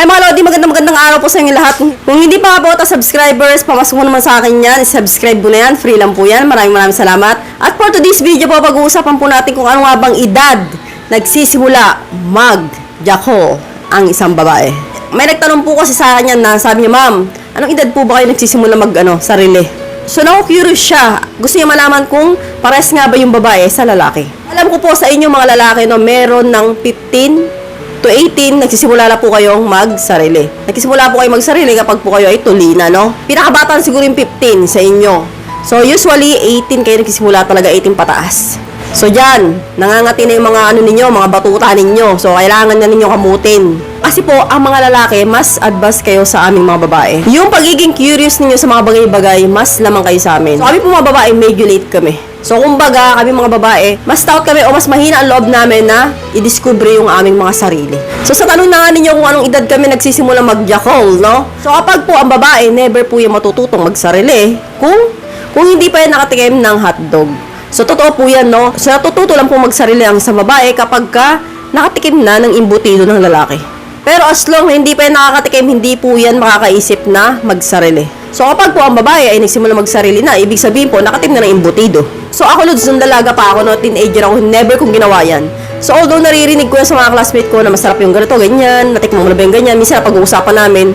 Hi mga Lodi, magandang araw po sa inyo lahat. Kung hindi pa po ito subscribers, pamasok mo naman sa akin yan. Subscribe mo na yan, free lang po yan. Maraming salamat. At for today's video po, pag-uusapan po natin kung ano nga bang edad nagsisimula mag-jako ang isang babae. May nagtanong po kasi sa akin yan na sabi niya, ma'am, anong edad po ba kayo nagsisimula sarili? So curious siya. Gusto niya malaman kung pares nga ba yung babae sa lalaki. Alam ko po sa inyo mga lalaki, no, meron ng 15 to 18, nagsisimula na po kayong magsarili. Nagsisimula po kayong magsarili kapag po kayo ay tulina, no? Pinakabata siguro yung 15 sa inyo. So, usually, 18 kayo nagsisimula talaga, 18 pataas. So, dyan, nangangati na yung mga ninyo, mga batuta ninyo. So, kailangan na ninyo kamutin. Kasi po, ang mga lalaki, mas advance kayo sa aming mga babae. Yung pagiging curious ninyo sa mga bagay-bagay, mas lamang kayo sa amin. So, kami po mga babae, medyo late kami. So, kumbaga, kami mga babae, mas stout kami o mas mahina ang loob namin na i-discover yung aming mga sarili. So, sa tanong na nga ninyo kung anong edad kami nagsisimula mag-jakol, no? So, kapag po ang babae, never po yung matututong magsarili kung hindi pa yan nakatikim ng hotdog. So, totoo po yan, no? So, natututo lang po magsarili ang sa babae kapag ka nakatikim na ng imbutido ng lalaki. Pero as long hindi pa yan nakakatikim, hindi po yan makakaisip na magsarili. So, kapag po ang babae ay nagsimula magsarili na, ibig sabihin po, nakatim na ng imbutido. So, ako Lods, nung dalaga pa ako, no, teenager ako, never kong ginawa yan. So, although naririnig ko yan sa mga classmate ko na masarap yung ganito, ganyan, natikman mo na ba yung ganyan, minsan pag-uusapan namin,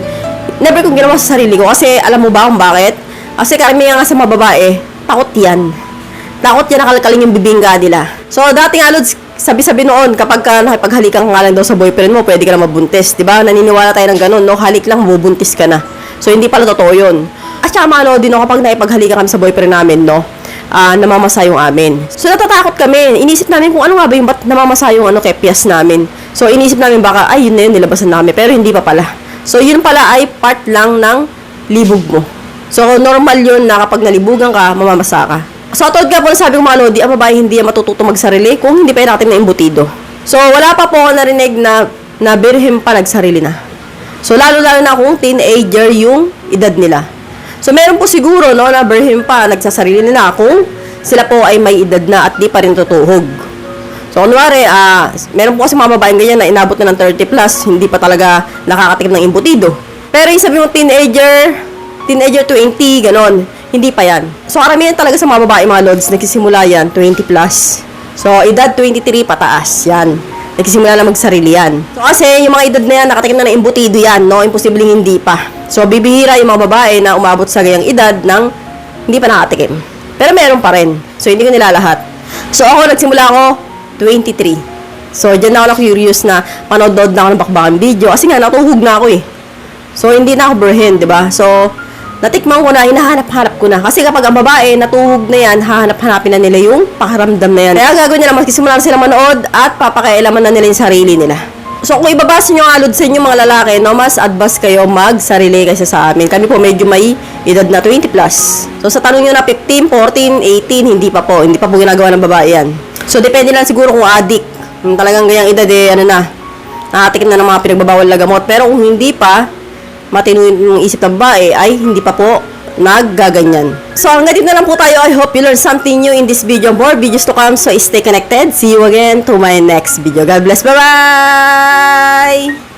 never kong ginawa sa sarili ko. Kasi, alam mo ba kung bakit? Kasi karamihan nga sa mga babae, takot yan. Takot yan nakalkaling yung bibingga nila. So, dati nga Lods, sabi-sabi noon, kapag ka nakipaghalikan ka nga lang daw sa boyfriend mo, pwede ka na mabuntis, di ba? Naniniwala tayo ng ganun, no? Halik lang, mabubuntis ka na. So, hindi pala totoo yun. At saka mga Lodi, no, kapag nakipaghalikan kami sa boyfriend namin, no, namamasa yung amin. So, natatakot kami. Inisip namin kung ano nga ba yung ba't namamasa yung kepyas namin. So, inisip namin baka, ay, yun na yun, nilabasan namin. Pero hindi pa pala. So, yun pala ay part lang ng libog mo. So, normal yun na kapag nalibugan ka, mamamasa ka. So, atod nga po sabi ko mga Lodi, ang babae hindi matututo magsarili kung hindi pa natin na imbutido. So, wala pa po ako narinig na birhen pa nagsarili na. So, lalo-lalo na kung teenager yung edad nila. So, meron po siguro, no, na birhen pa nagsasarili nila kung sila po ay may edad na at di pa rin tutuhog. So, kunwari, meron po kasi mga babaeng ganyan na inabot na ng 30 plus, hindi pa talaga nakakatikim ng imbutido. Pero yung sabi mo teenager 20, ganon, hindi pa yan. So, karamihan talaga sa mga babae, mga Lods, nagsisimula yan, 20 plus. So, edad 23 pataas, yan. Nagsisimula na magsarili yan. So, kasi yung mga edad na yan, nakatikim na ng imbutido yan, no? Imposibleng hindi pa. So, bibihira yung mga babae na umabot sa gayang edad ng hindi pa nakatikim. Pero meron pa rin. So, hindi ko nilalahat. So, ako, nagsimula ako 23. So, dyan na ako na-curious na panood-dood na ako ng bakbakang video. Kasi nga, natuhog na ako eh. So, hindi na ako birhen, diba? So, natikman ko na, hinahanap-hanap ko na. Kasi kapag ang babae, natuhog na yan, hahanap-hanapin na nila yung pakaramdam na yan. Kaya gagawin nila, magsisimula na sila manood at papakailaman na nila yung sarili nila. So, kung ibabasa nyo alod sa inyo mga lalaki, no, mas advance kayo magsarili kaysa sa amin. Kami po medyo may edad na 20 plus. So, sa tanong nyo na 15, 14, 18, hindi pa po ginagawa ng babae yan. So, depende lang siguro kung addict. Kung talagang ganyang edad, nakatikim na ng mga pinagbabawal na gamot. Pero kung hindi pa, matino yung isip ng babae, ay hindi pa po naggaganyan. So, hanggang dito na lang po tayo. I hope you learned something new in this video. More videos to come, so stay connected. See you again to my next video. God bless. Bye-bye!